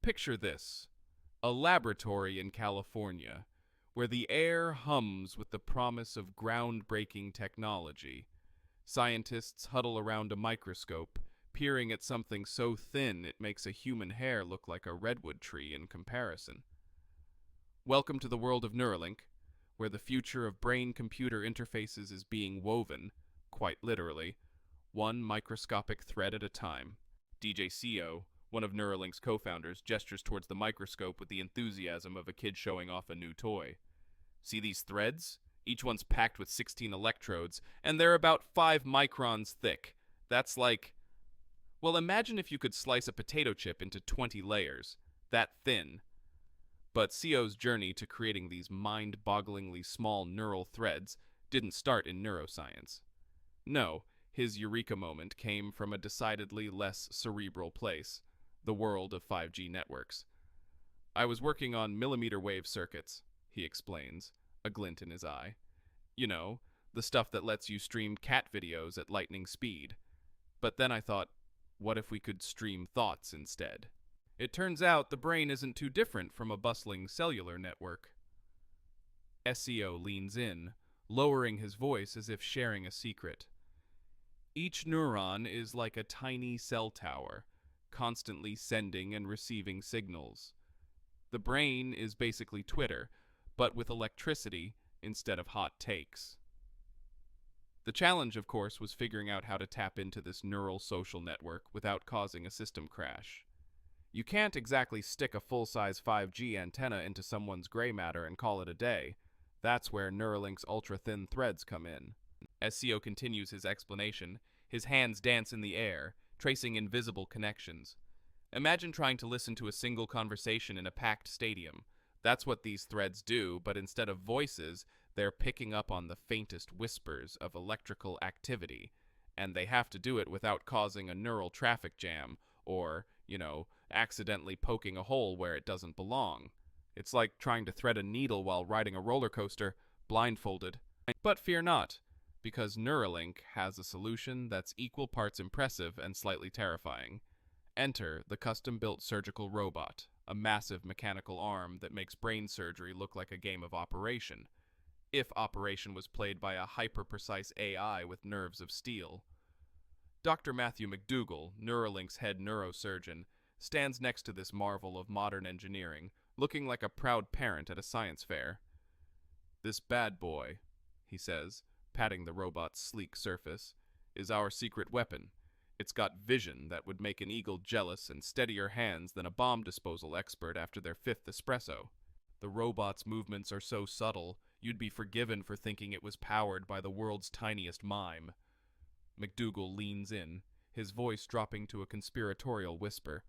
Picture this: a laboratory in California, where the air hums with the promise of groundbreaking technology. Scientists huddle around a microscope, peering at something so thin it makes a human hair look like a redwood tree in comparison. Welcome to the world of Neuralink, where the future of brain-computer interfaces is being woven, quite literally, one microscopic thread at a time. DJ CO, one of Neuralink's co-founders, gestures towards the microscope with the enthusiasm of a kid showing off a new toy. See these threads? Each one's packed with 16 electrodes, and they're about 5 microns thick. That's like... Well, imagine if you could slice a potato chip into 20 layers. That thin. But CO's journey to creating these mind-bogglingly small neural threads didn't start in neuroscience. No, his eureka moment came from a decidedly less cerebral place, the world of 5G networks. I was working on millimeter wave circuits, he explains, a glint in his eye. You know, the stuff that lets you stream cat videos at lightning speed. But then I thought, what if we could stream thoughts instead? It turns out the brain isn't too different from a bustling cellular network. SEO leans in, lowering his voice as if sharing a secret. Each neuron is like a tiny cell tower, constantly sending and receiving signals. The brain is basically Twitter, but with electricity instead of hot takes. The challenge, of course, was figuring out how to tap into this neural social network without causing a system crash. You can't exactly stick a full-size 5G antenna into someone's gray matter and call it a day. That's where Neuralink's ultra-thin threads come in. As CO continues his explanation, his hands dance in the air, tracing invisible connections. Imagine trying to listen to a single conversation in a packed stadium. That's what these threads do, but instead of voices, they're picking up on the faintest whispers of electrical activity, and they have to do it without causing a neural traffic jam or, accidentally poking a hole where it doesn't belong. It's like trying to thread a needle while riding a roller coaster, blindfolded. But fear not, because Neuralink has a solution that's equal parts impressive and slightly terrifying. Enter the custom-built surgical robot, a massive mechanical arm that makes brain surgery look like a game of Operation, if Operation was played by a hyper-precise AI with nerves of steel. Dr. Matthew McDougall, Neuralink's head neurosurgeon, stands next to this marvel of modern engineering, looking like a proud parent at a science fair. "This bad boy," he says, patting the robot's sleek surface, "is our secret weapon. It's got vision that would make an eagle jealous and steadier hands than a bomb disposal expert after their 5th espresso. The robot's movements are so subtle, you'd be forgiven for thinking it was powered by the world's tiniest mime." McDougall leans in, his voice dropping to a conspiratorial whisper.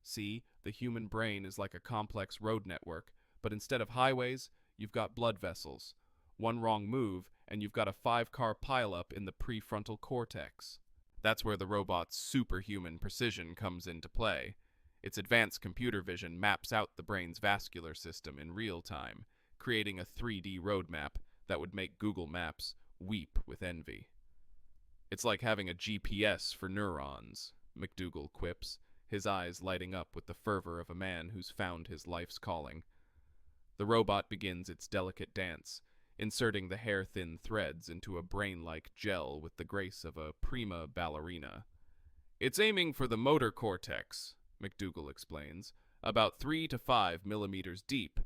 "See, the human brain is like a complex road network, but instead of highways, you've got blood vessels. One wrong move, and you've got a 5-car pileup in the prefrontal cortex. That's where the robot's superhuman precision comes into play. Its advanced computer vision maps out the brain's vascular system in real time, creating a 3D roadmap that would make Google Maps weep with envy. It's like having a GPS for neurons," McDougall quips, his eyes lighting up with the fervor of a man who's found his life's calling. The robot begins its delicate dance, inserting the hair-thin threads into a brain-like gel with the grace of a prima ballerina. "It's aiming for the motor cortex," McDougall explains, "about 3 to 5 millimeters deep.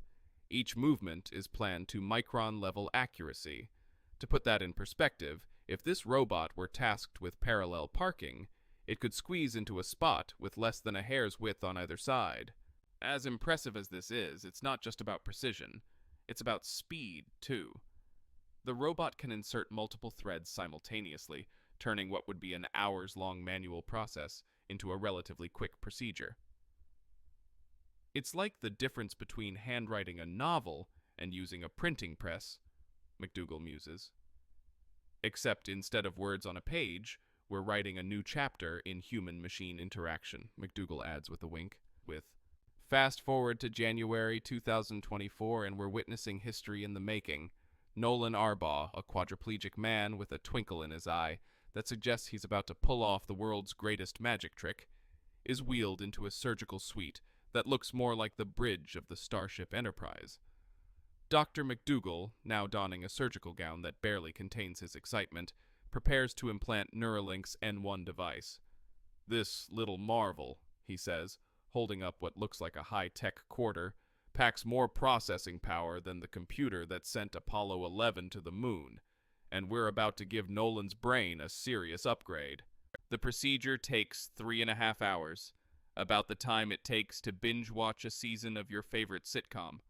Each movement is planned to micron-level accuracy. To put that in perspective, if this robot were tasked with parallel parking, it could squeeze into a spot with less than a hair's width on either side. As impressive as this is, it's not just about precision. It's about speed, too. The robot can insert multiple threads simultaneously, turning what would be an hours-long manual process into a relatively quick procedure. It's like the difference between handwriting a novel and using a printing press," McDougall muses. "Except instead of words on a page, we're writing a new chapter in human-machine interaction," McDougall adds with a wink. Fast forward to January 2024 and we're witnessing history in the making. Nolan Arbaugh, a quadriplegic man with a twinkle in his eye that suggests he's about to pull off the world's greatest magic trick, is wheeled into a surgical suite that looks more like the bridge of the Starship Enterprise. Dr. McDougal, now donning a surgical gown that barely contains his excitement, prepares to implant Neuralink's N1 device. "This little marvel," he says, holding up what looks like a high-tech quarter, "packs more processing power than the computer that sent Apollo 11 to the moon, and we're about to give Nolan's brain a serious upgrade." The procedure takes 3.5 hours, about the time it takes to binge-watch a season of your favorite sitcom.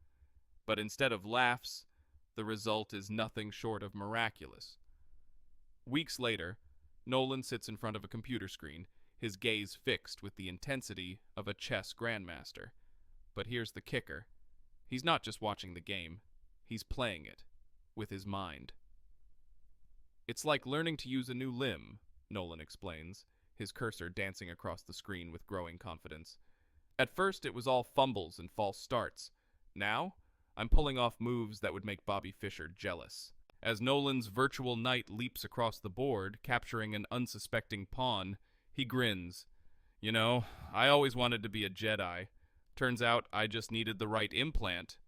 But instead of laughs, the result is nothing short of miraculous. Weeks later, Nolan sits in front of a computer screen, his gaze fixed with the intensity of a chess grandmaster. But here's the kicker. He's not just watching the game, he's playing it, with his mind. "It's like learning to use a new limb," Nolan explains, his cursor dancing across the screen with growing confidence. "At first it was all fumbles and false starts. Now, I'm pulling off moves that would make Bobby Fischer jealous." As Nolan's virtual knight leaps across the board, capturing an unsuspecting pawn, he grins. "You know, I always wanted to be a Jedi. Turns out I just needed the right implant."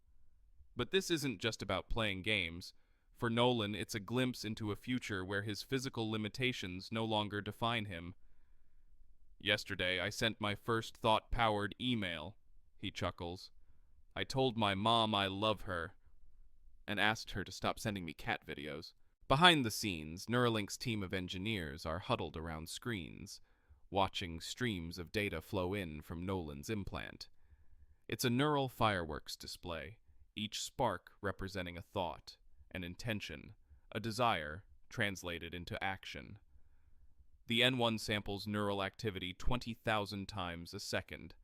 But this isn't just about playing games. For Nolan, it's a glimpse into a future where his physical limitations no longer define him. "Yesterday, I sent my first thought-powered email," he chuckles. "I told my mom I love her, and asked her to stop sending me cat videos." Behind the scenes, Neuralink's team of engineers are huddled around screens, watching streams of data flow in from Nolan's implant. It's a neural fireworks display, each spark representing a thought, an intention, a desire translated into action. "The N1 samples neural activity 20,000 times a second,"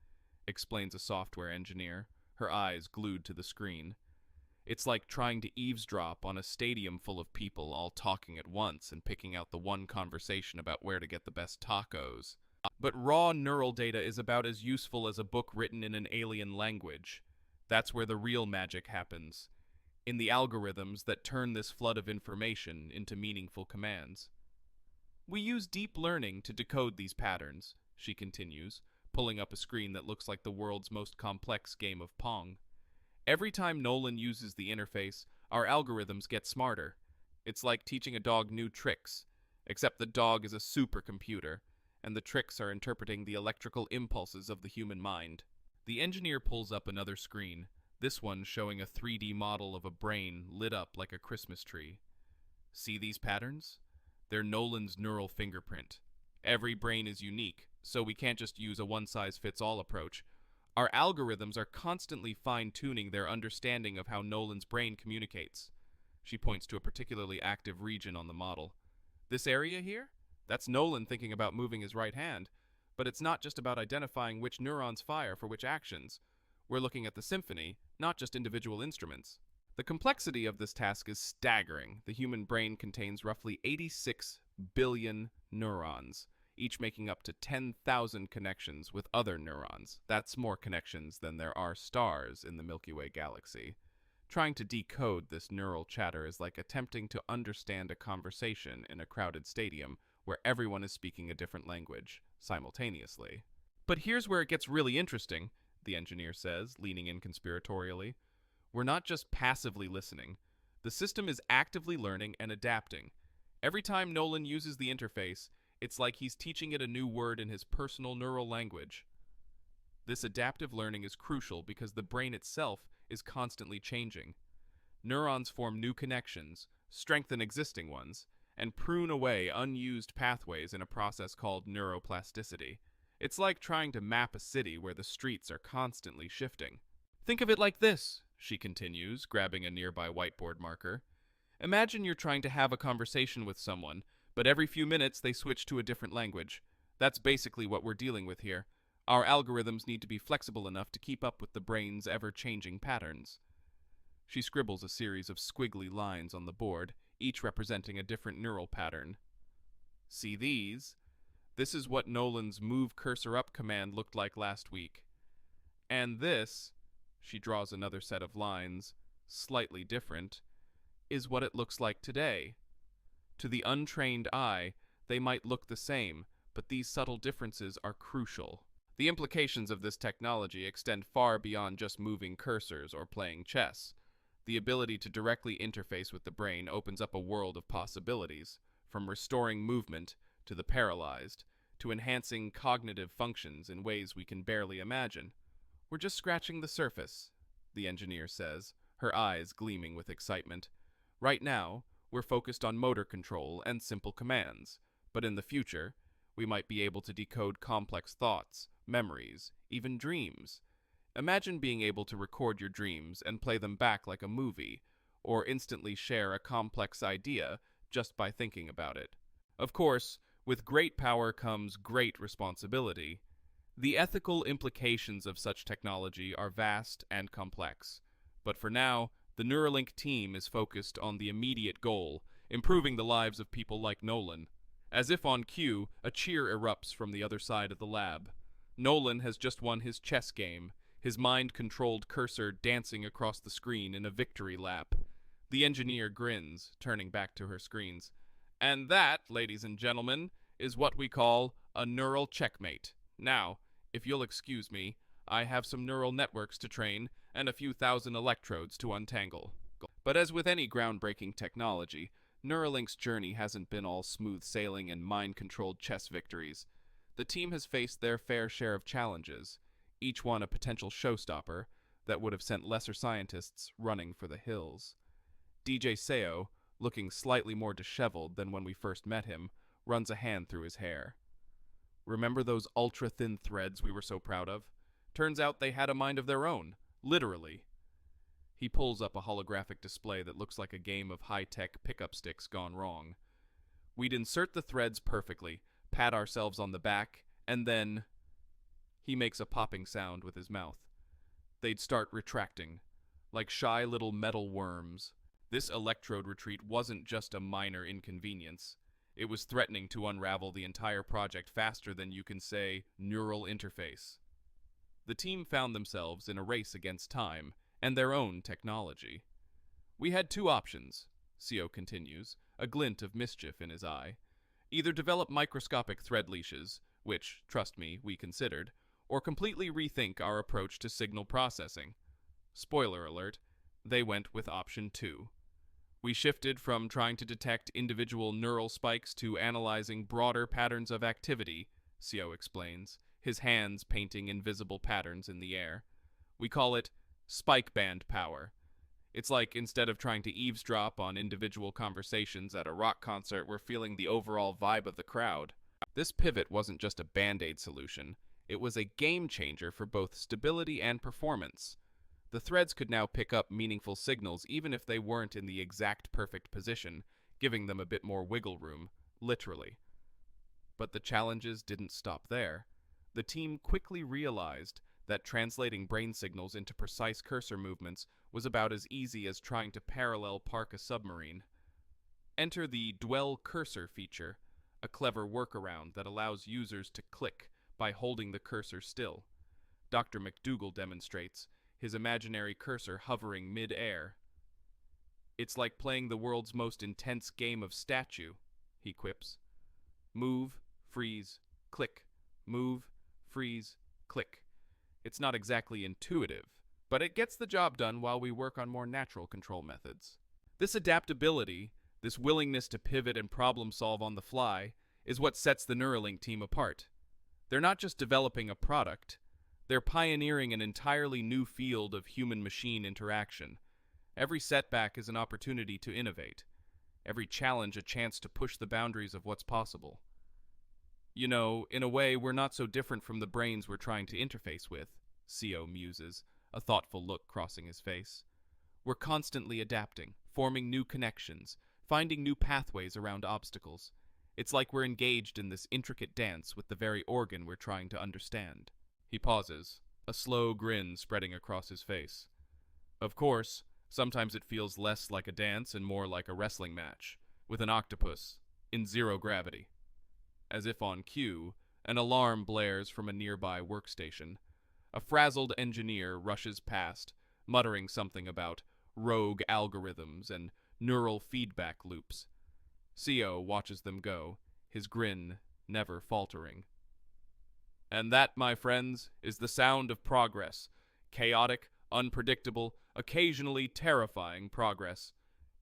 explains a software engineer, her eyes glued to the screen. "It's like trying to eavesdrop on a stadium full of people all talking at once and picking out the one conversation about where to get the best tacos." But raw neural data is about as useful as a book written in an alien language. That's where the real magic happens, in the algorithms that turn this flood of information into meaningful commands. "We use deep learning to decode these patterns," she continues, pulling up a screen that looks like the world's most complex game of Pong. "Every time Nolan uses the interface, our algorithms get smarter. It's like teaching a dog new tricks, except the dog is a supercomputer, and the tricks are interpreting the electrical impulses of the human mind." The engineer pulls up another screen, this one showing a 3D model of a brain lit up like a Christmas tree. "See these patterns? They're Nolan's neural fingerprint. Every brain is unique, so we can't just use a one-size-fits-all approach. Our algorithms are constantly fine-tuning their understanding of how Nolan's brain communicates." She points to a particularly active region on the model. "This area here? That's Nolan thinking about moving his right hand. But it's not just about identifying which neurons fire for which actions. We're looking at the symphony, not just individual instruments." The complexity of this task is staggering. The human brain contains roughly 86 billion neurons, each making up to 10,000 connections with other neurons. That's more connections than there are stars in the Milky Way galaxy. Trying to decode this neural chatter is like attempting to understand a conversation in a crowded stadium where everyone is speaking a different language simultaneously. "But here's where it gets really interesting," the engineer says, leaning in conspiratorially. "We're not just passively listening. The system is actively learning and adapting. Every time Nolan uses the interface, it's like he's teaching it a new word in his personal neural language." This adaptive learning is crucial because the brain itself is constantly changing. Neurons form new connections, strengthen existing ones, and prune away unused pathways in a process called neuroplasticity. It's like trying to map a city where the streets are constantly shifting. "Think of it like this," she continues, grabbing a nearby whiteboard marker. "Imagine you're trying to have a conversation with someone, but every few minutes they switch to a different language. That's basically what we're dealing with here. Our algorithms need to be flexible enough to keep up with the brain's ever-changing patterns." She scribbles a series of squiggly lines on the board, each representing a different neural pattern. "See these? This is what Nolan's Move Cursor Up command looked like last week. And this," she draws another set of lines, slightly different, "is what it looks like today. To the untrained eye, they might look the same, but these subtle differences are crucial." The implications of this technology extend far beyond just moving cursors or playing chess. The ability to directly interface with the brain opens up a world of possibilities, from restoring movement to the paralyzed, to enhancing cognitive functions in ways we can barely imagine. We're just scratching the surface, the engineer says, her eyes gleaming with excitement. Right now, we're focused on motor control and simple commands, but in the future, we might be able to decode complex thoughts, memories, even dreams. Imagine being able to record your dreams and play them back like a movie, or instantly share a complex idea just by thinking about it. Of course, with great power comes great responsibility. The ethical implications of such technology are vast and complex. But for now, the Neuralink team is focused on the immediate goal, improving the lives of people like Nolan. As if on cue, a cheer erupts from the other side of the lab. Nolan has just won his chess game, his mind-controlled cursor dancing across the screen in a victory lap. The engineer grins, turning back to her screens. And that, ladies and gentlemen, is what we call a neural checkmate. Now, if you'll excuse me, I have some neural networks to train and a few thousand electrodes to untangle. But as with any groundbreaking technology, Neuralink's journey hasn't been all smooth sailing and mind-controlled chess victories. The team has faced their fair share of challenges, each one a potential showstopper that would have sent lesser scientists running for the hills. DJ Seo, looking slightly more disheveled than when we first met him, runs a hand through his hair. Remember those ultra-thin threads we were so proud of? Turns out they had a mind of their own, literally. He pulls up a holographic display that looks like a game of high-tech pickup sticks gone wrong. We'd insert the threads perfectly, pat ourselves on the back, and then... He makes a popping sound with his mouth. They'd start retracting, like shy little metal worms. This electrode retreat wasn't just a minor inconvenience. It was threatening to unravel the entire project faster than you can say neural interface. The team found themselves in a race against time and their own technology. We had two options, Seo continues, a glint of mischief in his eye. Either develop microscopic thread leashes, which, trust me, we considered, or completely rethink our approach to signal processing. Spoiler alert, they went with option 2. We shifted from trying to detect individual neural spikes to analyzing broader patterns of activity, Seo explains, his hands painting invisible patterns in the air. We call it spike band power. It's like instead of trying to eavesdrop on individual conversations at a rock concert, we're feeling the overall vibe of the crowd. This pivot wasn't just a band-aid solution. It was a game changer for both stability and performance. The threads could now pick up meaningful signals even if they weren't in the exact perfect position, giving them a bit more wiggle room, literally. But the challenges didn't stop there. The team quickly realized that translating brain signals into precise cursor movements was about as easy as trying to parallel park a submarine. Enter the Dwell Cursor feature, a clever workaround that allows users to click by holding the cursor still. Dr. McDougall demonstrates, his imaginary cursor hovering mid-air. It's like playing the world's most intense game of statue, he quips. Move, freeze, click, move, freeze, click. It's not exactly intuitive, but it gets the job done while we work on more natural control methods. This adaptability, this willingness to pivot and problem solve on the fly, is what sets the Neuralink team apart. They're not just developing a product, they're pioneering an entirely new field of human-machine interaction. Every setback is an opportunity to innovate. Every challenge a chance to push the boundaries of what's possible. You know, in a way, we're not so different from the brains we're trying to interface with, Seo muses, a thoughtful look crossing his face. We're constantly adapting, forming new connections, finding new pathways around obstacles. It's like we're engaged in this intricate dance with the very organ we're trying to understand. He pauses, a slow grin spreading across his face. Of course, sometimes it feels less like a dance and more like a wrestling match, with an octopus, in zero gravity. As if on cue, an alarm blares from a nearby workstation. A frazzled engineer rushes past, muttering something about rogue algorithms and neural feedback loops. Seo watches them go, his grin never faltering. And that, my friends, is the sound of progress. Chaotic, unpredictable, occasionally terrifying progress.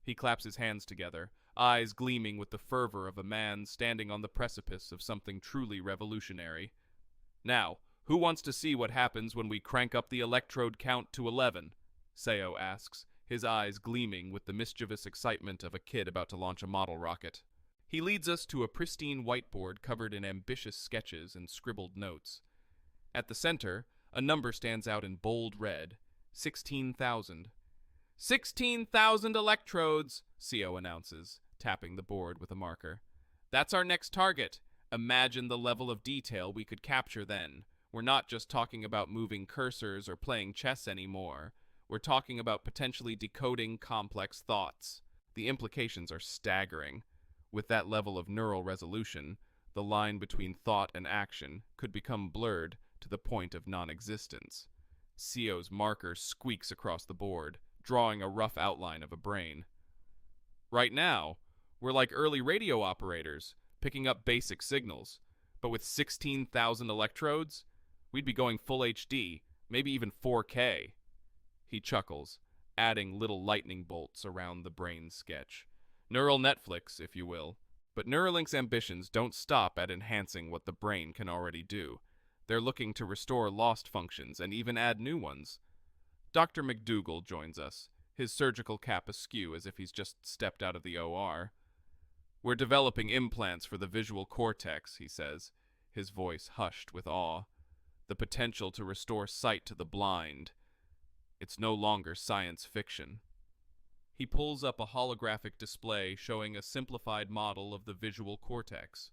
He claps his hands together, eyes gleaming with the fervor of a man standing on the precipice of something truly revolutionary. Now, who wants to see what happens when we crank up the electrode count to 11? Seo asks, his eyes gleaming with the mischievous excitement of a kid about to launch a model rocket. He leads us to a pristine whiteboard covered in ambitious sketches and scribbled notes. At the center, a number stands out in bold red, 16,000. 16,000 electrodes, Seo announces, tapping the board with a marker. That's our next target. Imagine the level of detail we could capture then. We're not just talking about moving cursors or playing chess anymore. We're talking about potentially decoding complex thoughts. The implications are staggering. With that level of neural resolution, the line between thought and action could become blurred to the point of non-existence. Seo's marker squeaks across the board, drawing a rough outline of a brain. Right now, we're like early radio operators, picking up basic signals. But with 16,000 electrodes, we'd be going full HD, maybe even 4K. He chuckles, adding little lightning bolts around the brain sketch. Neural Netflix, if you will. But Neuralink's ambitions don't stop at enhancing what the brain can already do. They're looking to restore lost functions and even add new ones. Dr. McDougall joins us, his surgical cap askew as if he's just stepped out of the OR. We're developing implants for the visual cortex, he says, his voice hushed with awe. The potential to restore sight to the blind. It's no longer science fiction. He pulls up a holographic display showing a simplified model of the visual cortex.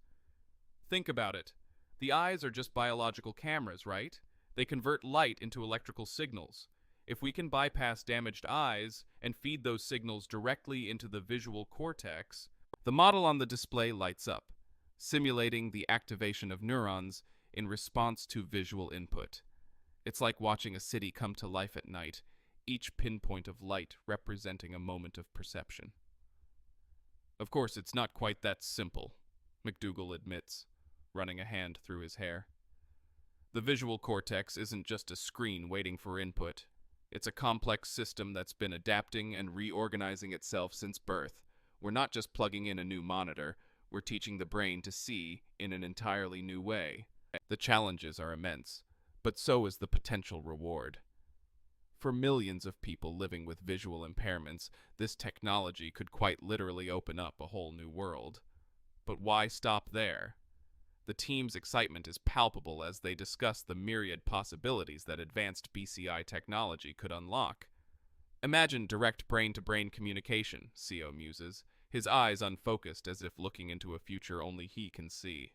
Think about it. The eyes are just biological cameras, right? They convert light into electrical signals. If we can bypass damaged eyes and feed those signals directly into the visual cortex, the model on the display lights up, simulating the activation of neurons in response to visual input. It's like watching a city come to life at night, each pinpoint of light representing a moment of perception. Of course, it's not quite that simple, McDougall admits, running a hand through his hair. The visual cortex isn't just a screen waiting for input. It's a complex system that's been adapting and reorganizing itself since birth. We're not just plugging in a new monitor, we're teaching the brain to see in an entirely new way. The challenges are immense, but so is the potential reward. For millions of people living with visual impairments, this technology could quite literally open up a whole new world. But why stop there? The team's excitement is palpable as they discuss the myriad possibilities that advanced BCI technology could unlock. Imagine direct brain-to-brain communication, Seo muses, his eyes unfocused as if looking into a future only he can see.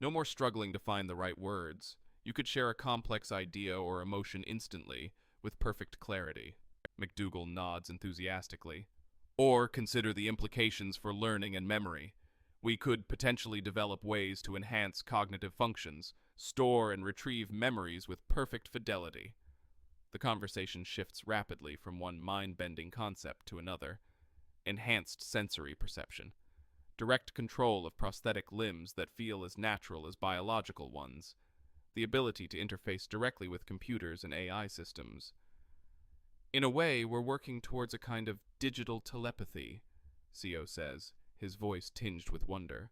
No more struggling to find the right words. You could share a complex idea or emotion instantly, with perfect clarity. McDougall nods enthusiastically. Or consider the implications for learning and memory. We could potentially develop ways to enhance cognitive functions, store and retrieve memories with perfect fidelity. The conversation shifts rapidly from one mind-bending concept to another. Enhanced sensory perception. Direct control of prosthetic limbs that feel as natural as biological ones. The ability to interface directly with computers and AI systems. In a way, we're working towards a kind of digital telepathy, Seo says, his voice tinged with wonder.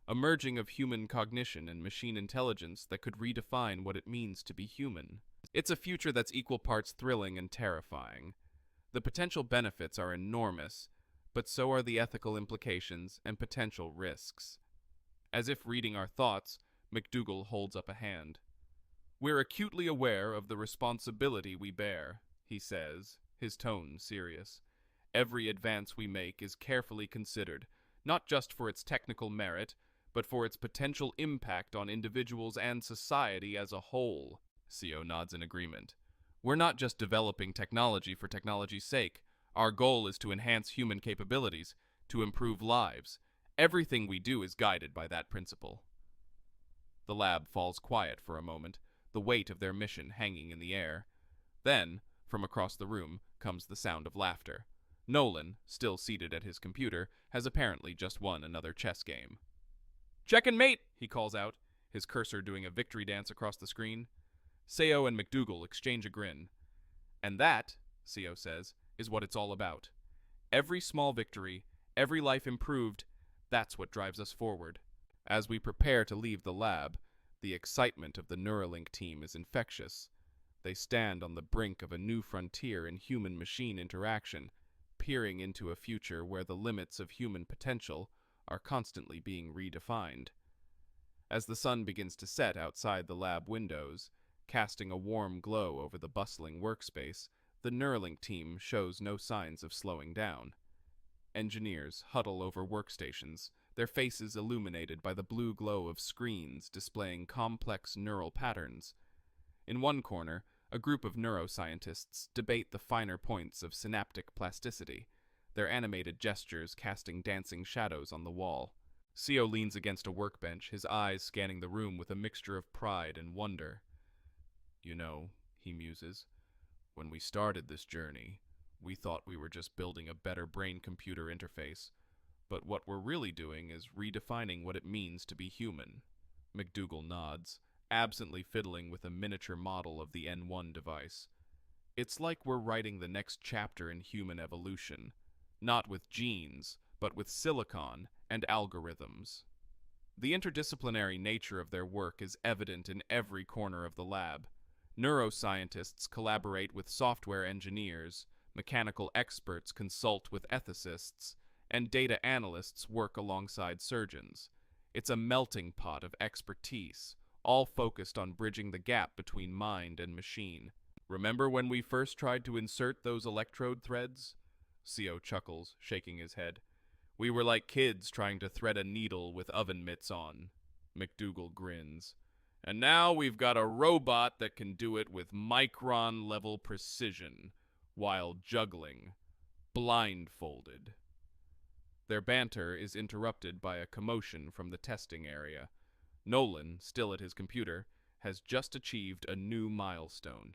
A merging of human cognition and machine intelligence that could redefine what it means to be human. It's a future that's equal parts thrilling and terrifying. The potential benefits are enormous, but so are the ethical implications and potential risks. As if reading our thoughts, McDougall holds up a hand. We're acutely aware of the responsibility we bear, he says, his tone serious. Every advance we make is carefully considered, not just for its technical merit, but for its potential impact on individuals and society as a whole. Seo nods in agreement. We're not just developing technology for technology's sake. Our goal is to enhance human capabilities, to improve lives. Everything we do is guided by that principle. The lab falls quiet for a moment, the weight of their mission hanging in the air. Then, from across the room, comes the sound of laughter. Nolan, still seated at his computer, has apparently just won another chess game. "Check and mate," he calls out, his cursor doing a victory dance across the screen. Seo and McDougal exchange a grin. And that, Seo says, is what it's all about. Every small victory, every life improved, that's what drives us forward. As we prepare to leave the lab, the excitement of the Neuralink team is infectious. They stand on the brink of a new frontier in human-machine interaction, peering into a future where the limits of human potential are constantly being redefined. As the sun begins to set outside the lab windows, casting a warm glow over the bustling workspace, the Neuralink team shows no signs of slowing down. Engineers huddle over workstations, their faces illuminated by the blue glow of screens displaying complex neural patterns. In one corner, a group of neuroscientists debate the finer points of synaptic plasticity, their animated gestures casting dancing shadows on the wall. Seo leans against a workbench, his eyes scanning the room with a mixture of pride and wonder. You know, he muses, when we started this journey, we thought we were just building a better brain-computer interface, but what we're really doing is redefining what it means to be human. McDougal nods, absently fiddling with a miniature model of the N1 device. It's like we're writing the next chapter in human evolution, not with genes, but with silicon and algorithms. The interdisciplinary nature of their work is evident in every corner of the lab. Neuroscientists collaborate with software engineers, mechanical experts consult with ethicists, and data analysts work alongside surgeons. It's a melting pot of expertise, all focused on bridging the gap between mind and machine. Remember when we first tried to insert those electrode threads? Seo chuckles, shaking his head. We were like kids trying to thread a needle with oven mitts on. McDougal grins. And now we've got a robot that can do it with micron-level precision, while juggling, blindfolded. Their banter is interrupted by a commotion from the testing area. Nolan, still at his computer, has just achieved a new milestone.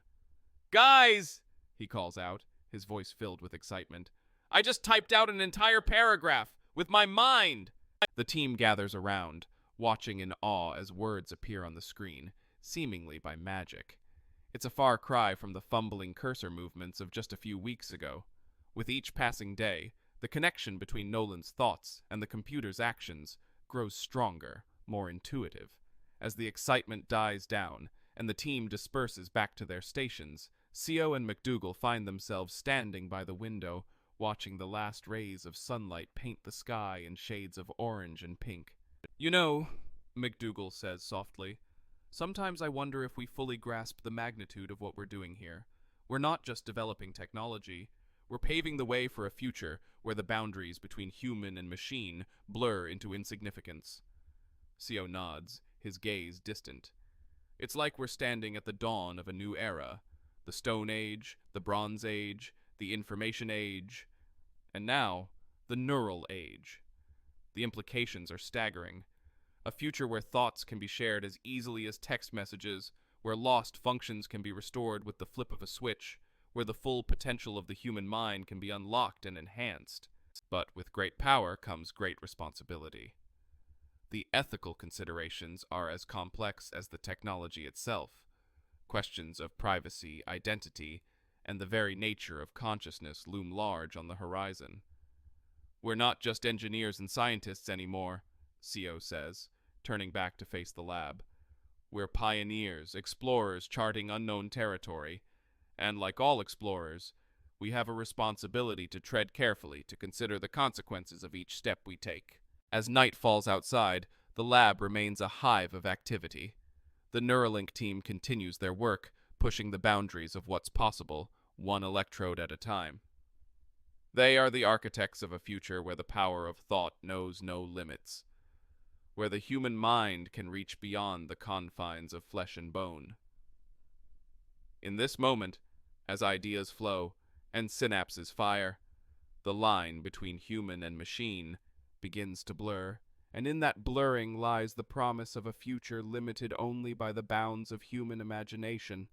Guys, he calls out, his voice filled with excitement. I just typed out an entire paragraph with my mind. The team gathers around, watching in awe as words appear on the screen, seemingly by magic. It's a far cry from the fumbling cursor movements of just a few weeks ago. With each passing day, the connection between Nolan's thoughts and the computer's actions grows stronger, more intuitive. As the excitement dies down and the team disperses back to their stations, Seo and McDougal find themselves standing by the window, watching the last rays of sunlight paint the sky in shades of orange and pink. You know, McDougal says softly, sometimes I wonder if we fully grasp the magnitude of what we're doing here. We're not just developing technology, we're paving the way for a future where the boundaries between human and machine blur into insignificance. Seo nods, his gaze distant. It's like we're standing at the dawn of a new era. The Stone Age, the Bronze Age, the Information Age, and now, the Neural Age. The implications are staggering. A future where thoughts can be shared as easily as text messages, where lost functions can be restored with the flip of a switch, where the full potential of the human mind can be unlocked and enhanced. But with great power comes great responsibility. The ethical considerations are as complex as the technology itself. Questions of privacy, identity, and the very nature of consciousness loom large on the horizon. We're not just engineers and scientists anymore, Seo says, turning back to face the lab. We're pioneers, explorers charting unknown territory, and like all explorers, we have a responsibility to tread carefully to consider the consequences of each step we take. As night falls outside, the lab remains a hive of activity. The Neuralink team continues their work, pushing the boundaries of what's possible, one electrode at a time. They are the architects of a future where the power of thought knows no limits, where the human mind can reach beyond the confines of flesh and bone. In this moment, as ideas flow and synapses fire, the line between human and machine begins to blur, and in that blurring lies the promise of a future limited only by the bounds of human imagination.